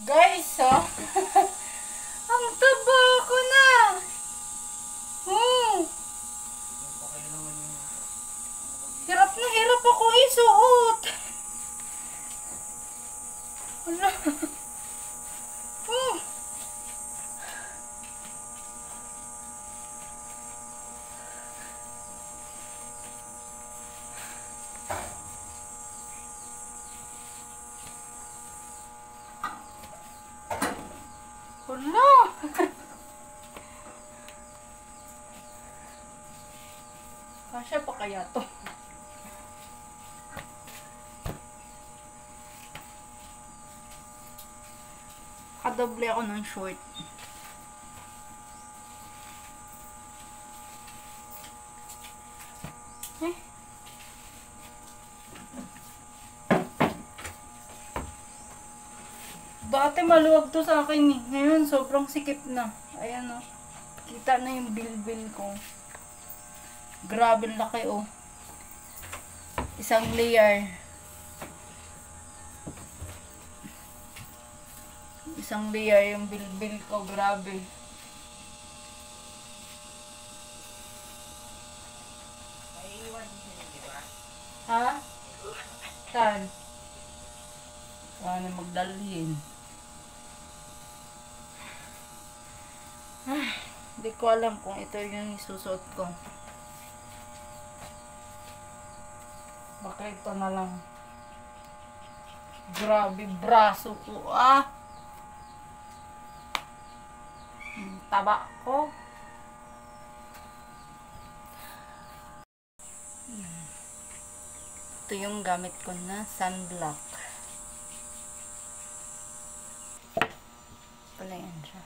Guys, oh. Ang taba ko na. Hirap na hirap ako isuot. Wala. Wala. Kasya pa kaya to? Kadoble ako ng short. Dati maluwag to sa akin eh. Ngayon sobrang sikip na. Ayan o. Kita na yung bilbil ko. Grabe laki oh. Isang layer. Isang layer yung bilbil ko. Grabe. Ha? Saan? Paano magdalhin? Hindi ko alam kung ito yung isusuot ko. Baka ito na lang. Grabe, braso ko. Taba ko. Ito yung gamit ko na sunblock. Pala yan siya.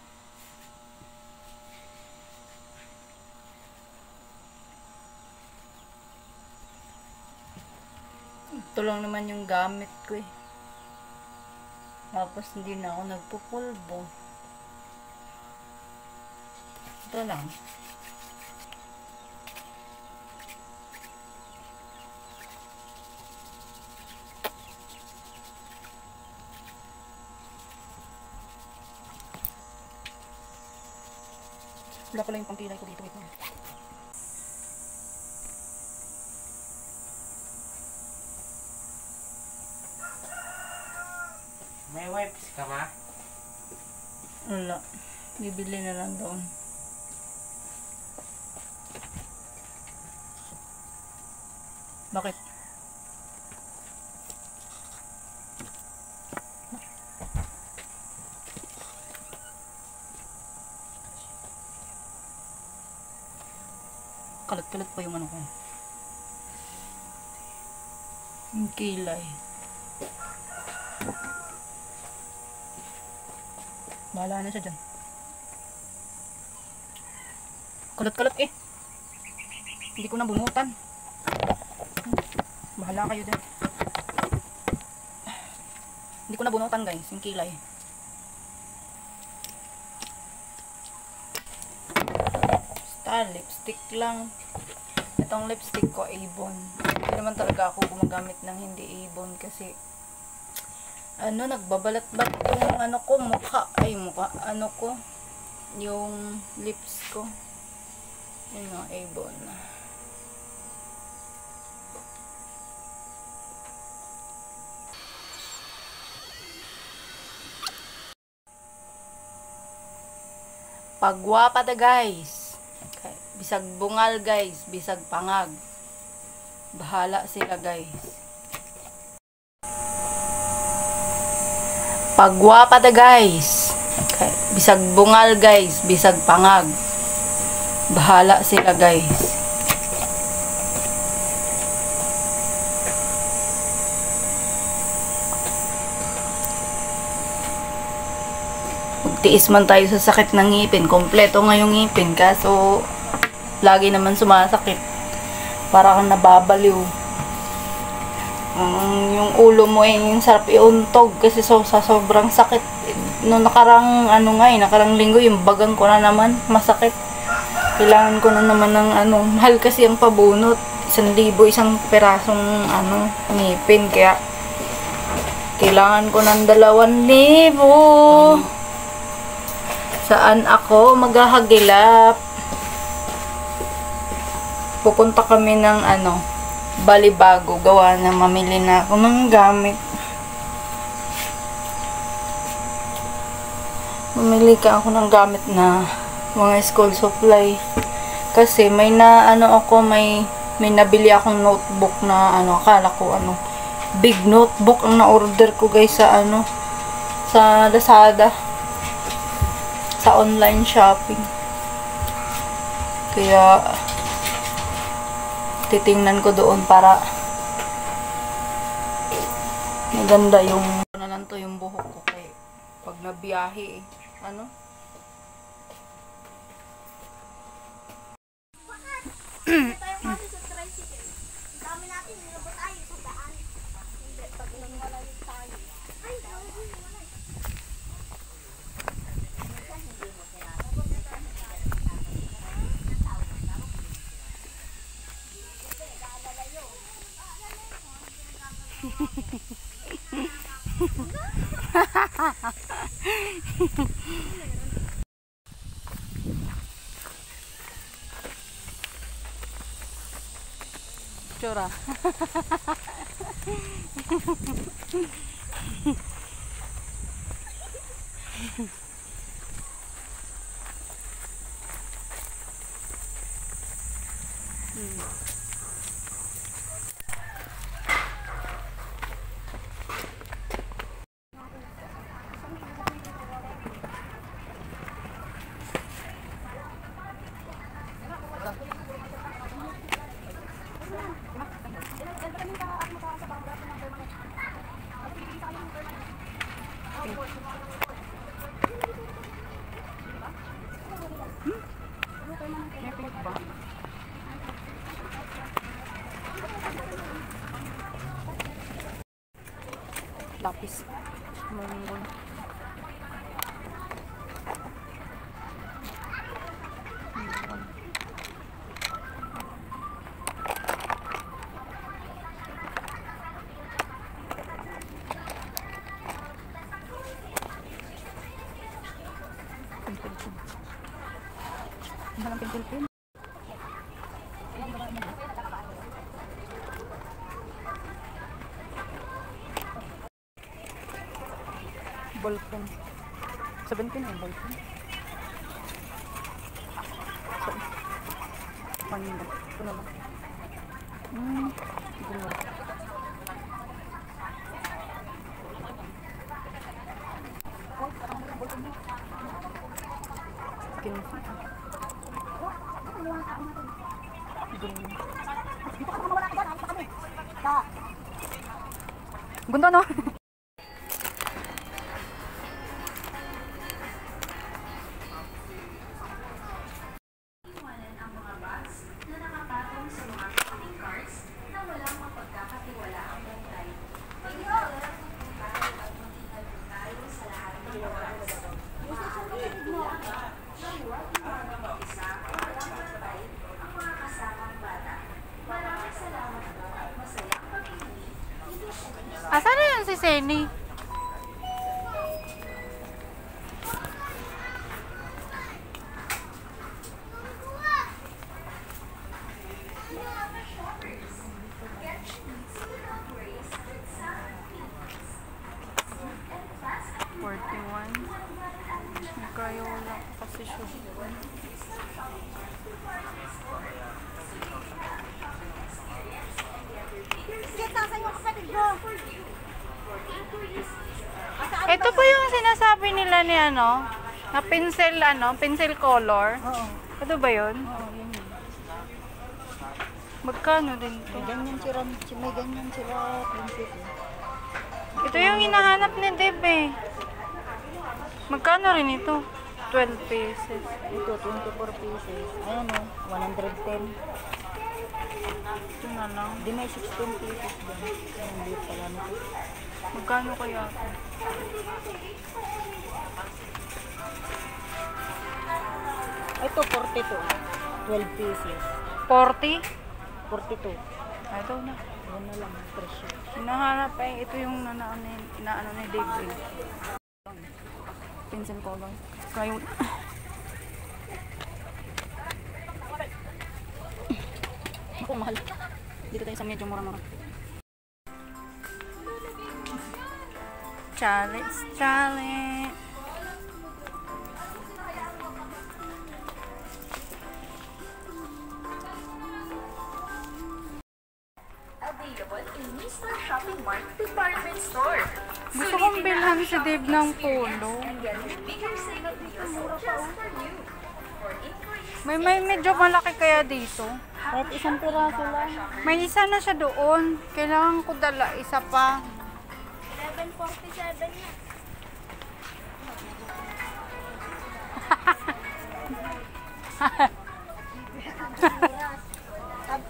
Ito lang naman yung gamit ko eh. Tapos hindi na ako nagpupulbo. Ito lang. Wala pala yung pangkilay ko dito. Wait na. May wipes ka ma? Wala. Bibili na lang doon. Bakit? Kalat-kalat pa yung ano ko. Yung kilay. Bahala na siya dyan. Kalat-kalat eh. Hindi ko na bunutan. Bahala kayo dyan. Hindi ko na bunutan guys, yung kilay. Basta lipstick lang. Itong lipstick ko, Avon. Hindi naman talaga ako gumagamit ng hindi Avon kasi nagbabalat-bat yung yung lips ko. Yun o, Avon. Pagwapa da guys. Okay. Bisag bungal guys, bisag pangag. Bahala sila guys. Pagwapa da guys. Okay. Bisag bungal guys, bisag pangag. Bahala sila guys. Magtiis man tayo sa sakit ng ngipin. Kompleto nga yung ngipin kaso lagi naman sumasakit. Para kang nababaliw. Yung ulo mo yung sarap iuntog kasi sa sobrang sakit. No nakarang nakarang linggo yung bagang ko na naman masakit. Kailangan ko na naman ng mahal kasi ang pabunot. 1,000 isang perasong ngipin kaya Kailangan ko ng 2,000. Saan ako maghahagilap? Pupunta kami ng Balibago. Gawa na mamili na ako ng gamit. Mamili ka ako ng gamit na mga school supply. Kasi may may nabili akong notebook na akala ko big notebook ang na-order ko guys sa sa Lazada, sa online shopping. Kaya titingnan ko doon para maganda yung yung buhok ko kay pag nabiyahe Tsura. Lapis. Ballpen. 17 yung ballpen. So, panginda. Ito na lang. Ito na lang. Ganda no? Asan na yun si Seni? Kaya wala kasi siya. Ito po yung sinasabi nila ni na pencil color. Oo. Ito ba yun? Oo, yun yun. Magkano din to? May ganyan sila prinsip. Ito yung hinahanap ni Deb eh. Magkano rin ito? 12 pesos. Ito, 24 pieces. Ayan o, 110. Ito na lang. Di may 16 pieces dyan. Ayan, di pala nito. Magkano kaya ito? Ito, 42. 12 pieces. 40? 42. Ito na. Doon na lang ang presyo. Hinahanap ito yung inaano ni Dave. Pinsan ko lang. Ngayon. Ako, mahal. Dito tayo sa medyo mura-mura. Challenge. Available in Mr. Shopping Mart Department Store. Gusto kong bilhan si Dave ng polo. And get your bigger single deals just for you. For inquiries, May medyo malaki kaya dito. Kahit isang piraso lang. May isa na siya doon. Kailangan ko dala isa pa. 11.47 na.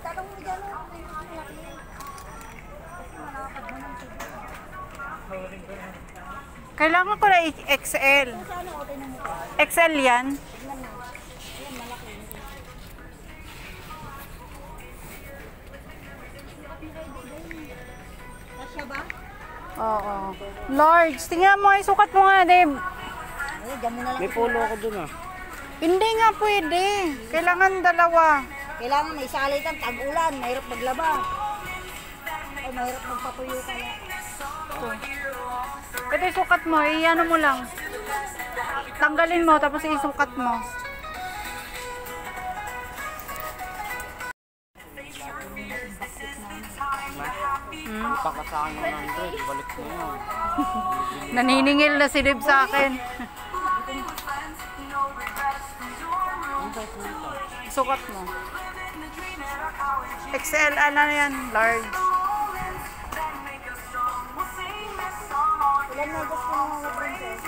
Tanong mo dyan. Kailangan ko na XL. XL yan. Kasya ba? Oo. Large. Tingnan mo, isukat mo nga, Dave. Ay, dyan mo na lang. May polo ako dun ah. Hindi nga pwede. Kailangan dalawa. Kailangan may salitan, tag-ulan, mahirap maglaba. Ay, mahirap magpatuyo ka lang. Ito isukat mo, iano mo lang. Tanggalin mo, tapos isukat mo. Ipa ka sa akin 100. Balik mo yun. Naniningil na si Dave sa akin. Sukat mo. XL, ano yan? Large. Ilan na gusto mo mga princess?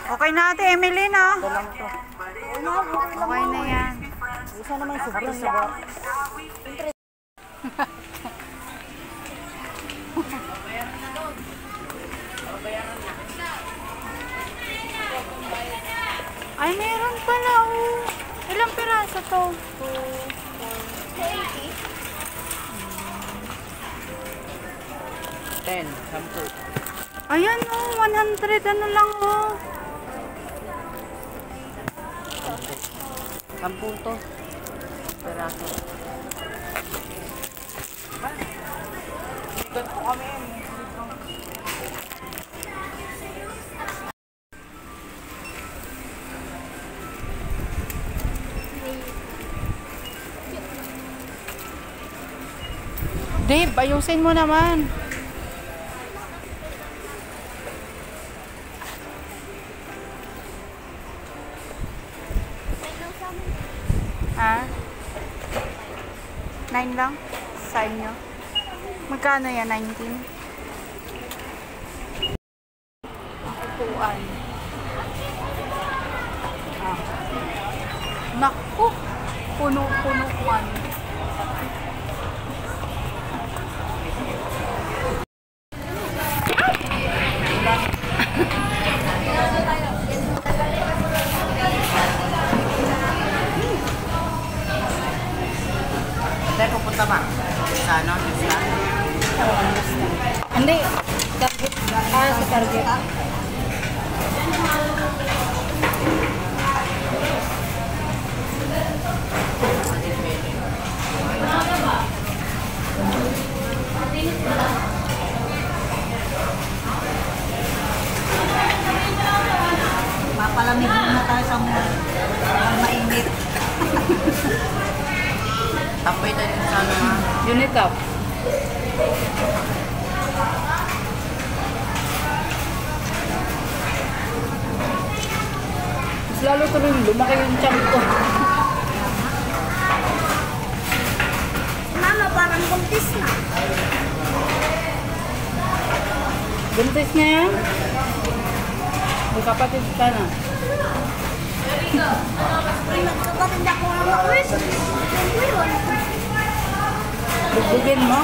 Okay na ate, Emily na. Dalang to. Okay na yan. Isa naman sobrang laba. Ay, meron pala oh. Ilang piraso to? 10. 10. Ayan oh, 100 ano lang oh. 10 to. Peraso. Ikot po kami. Dave, ayusin mo naman. Ha? 9 lang? Sa inyo? Magkano yan? 19? Upuan. Ah. Naku! Puno-punuan. Tayo pupunta ba? Sa ano? Isla? Hindi. Target. Sa target. Mapalamig muna tayo sa mall. Ang mainit. Tapoy tayo din sa ano ha? Unit up. Mas lalo tuloy lumaki yung tiyan ko. Mama, parang buntis na. Buntis niya yan? May kapatid ka na. Nagkapatid ako ng makwis. Bugbugin mo?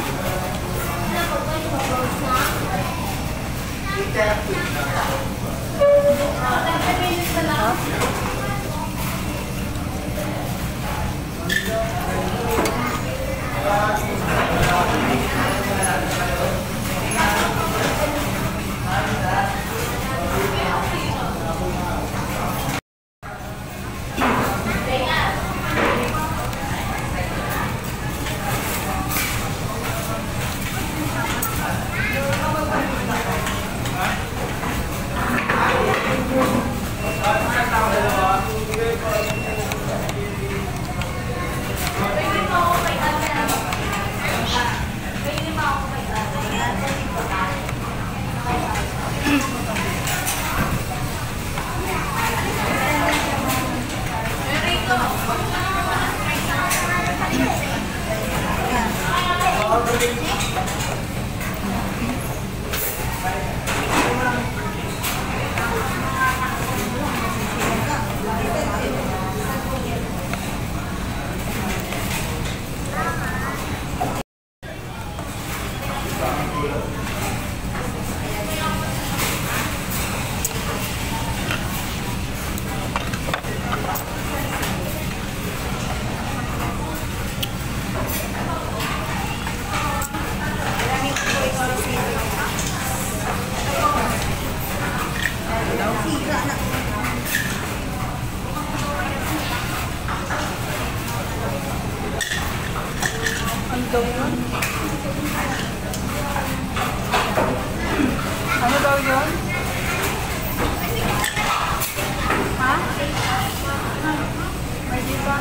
Ano daw yun? Ano daw yun? Ha? May di ba?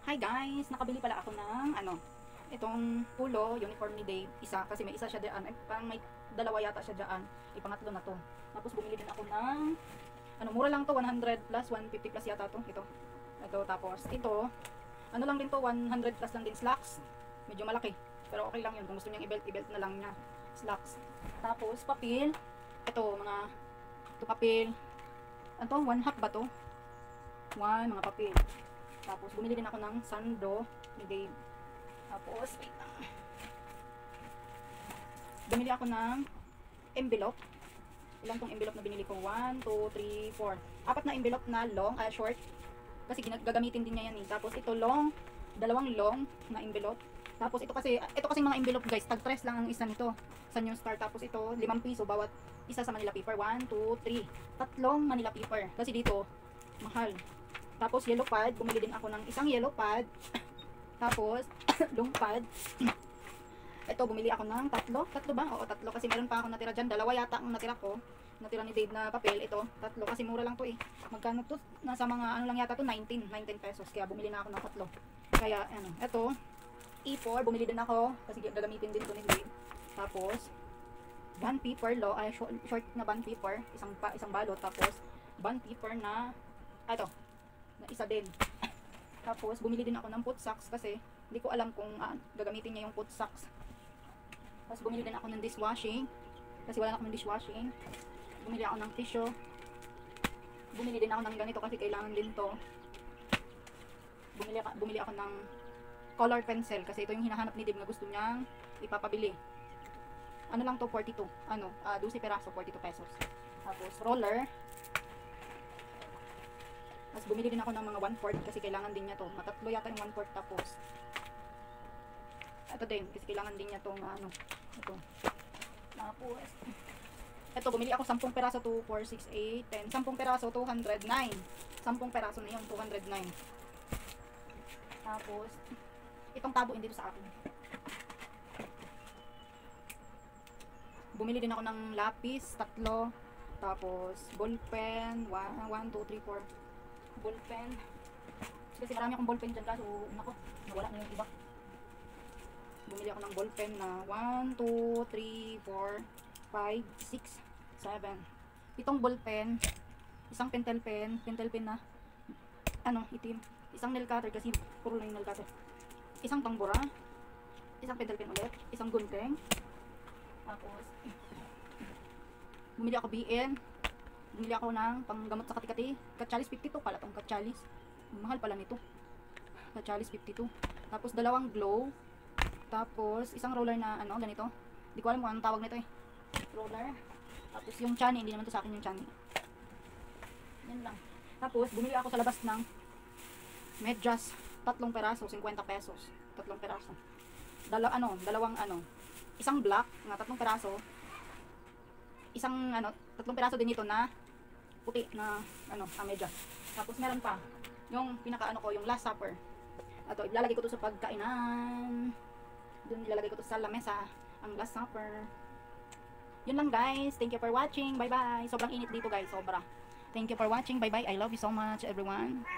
Hi guys! Nakabili pala ako ng itong pulo, uniform ni Dave, isa, kasi may isa siya dyan, parang may dalawa yata siya dyan, ipangatlo na to. Tapos bumili din ako ng, mura lang to, 100 plus, 150 plus yata to, ito, tapos ito, lang din to, 100 plus lang din, slacks, medyo malaki, pero okay lang yun, kung gusto niyang i-belt na lang niya, slacks. Tapos papel, ito papel, 1 half ba to? Mga papel. Tapos bumili din ako ng sando ni Dave. Tapos bumili ako ng envelope. Ilan tong envelope na binili ko? 1, 2, 3, 4. 4 na envelope na long, short. Kasi gagamitin din niya yan eh. Tapos ito long, dalawang long na envelope. Tapos ito kasi mga envelope guys, tag 3 lang ang isa nito. Sa New Star. Tapos ito 5 piso bawat isa sa Manila paper. 1, 2, 3. Tatlong Manila paper. Kasi dito mahal. Tapos yellow pad, bumili din ako ng isang yellow pad. Tapos long pad. Ito bumili ako ng tatlo ba? Oo, tatlo kasi meron pa ako natira diyan. Dalawa yata ang natira ko. Natira ni Dave na papel. Ito, tatlo kasi mura lang to eh. Magkano to? Nasa mga lang yata to, 19 pesos. Kaya bumili na ako ng tatlo. Kaya ito E4 bumili din ako kasi gagamitin din to ni Dave. Tapos bond paper short na bond paper, isang balot. Tapos bond paper na na isa din. Tapos bumili din ako ng foot socks kasi hindi ko alam kung gagamitin niya yung foot socks. Tapos bumili din ako ng dishwashing kasi wala na akong dishwashing. Bumili ako ng tissue. Bumili din ako ng ganito kasi kailangan din to. Bumili ako ng color pencil kasi ito yung hinahanap ni Dave na gusto niyang ipapabili. Lang to, 42. 12 peraso, 42 pesos. Tapos roller. Tapos bumili din ako ng mga 1/4 kasi kailangan din niya to. Matatlo yata yung 1/4. Tapos ito din kasi kailangan din niya tong ito. Tapos ito bumili ako 10 peraso, 2, 4, 6, 8, 10. 10 peraso, 209. 10 peraso na yung 209. Tapos itong tabo dito sa akin. Bumili din ako ng lapis, 3. Tapos ballpen, 1, 2, 3, 4. Ballpen. Kasi marami akong ballpen dyan kaso nako, nawala na yung iba. Bumili ako ng ballpen na 1, 2, 3, 4, 5, 6, 7. Itong ballpen, isang pentel pen na itim. Isang nail cutter kasi puro lang yung nail cutter. Isang tangbura, isang pentel pen ulit, isang gunting. Tapos Bumili ako BN. Bumili ako ng panggamot sa kati-kati. Katchalis 52 pala tong katchalis. Mahal pala nito. Katchalis 52. Tapos dalawang glow. Tapos isang roller na ano, ganito. Hindi ko alam kung anong tawag nito eh. Roller. Tapos yung chani, hindi naman to sa akin yung chani. Yan lang. Tapos bumili ako sa labas ng medyas, 3 peraso, 50 pesos. 3 peraso. Dalawang isang black na 3 peraso. Isang 3 peraso din ito na puti na medyas. Tapos meron pa yung pinaka ko, yung last supper. Ito, ilalagay ko to sa pagkainan. Doon ilalagay ko to sa lamesa, ang last supper. Yun lang guys. Thank you for watching. Bye bye. Sobrang init dito guys, sobra. Thank you for watching. Bye bye. I love you so much everyone.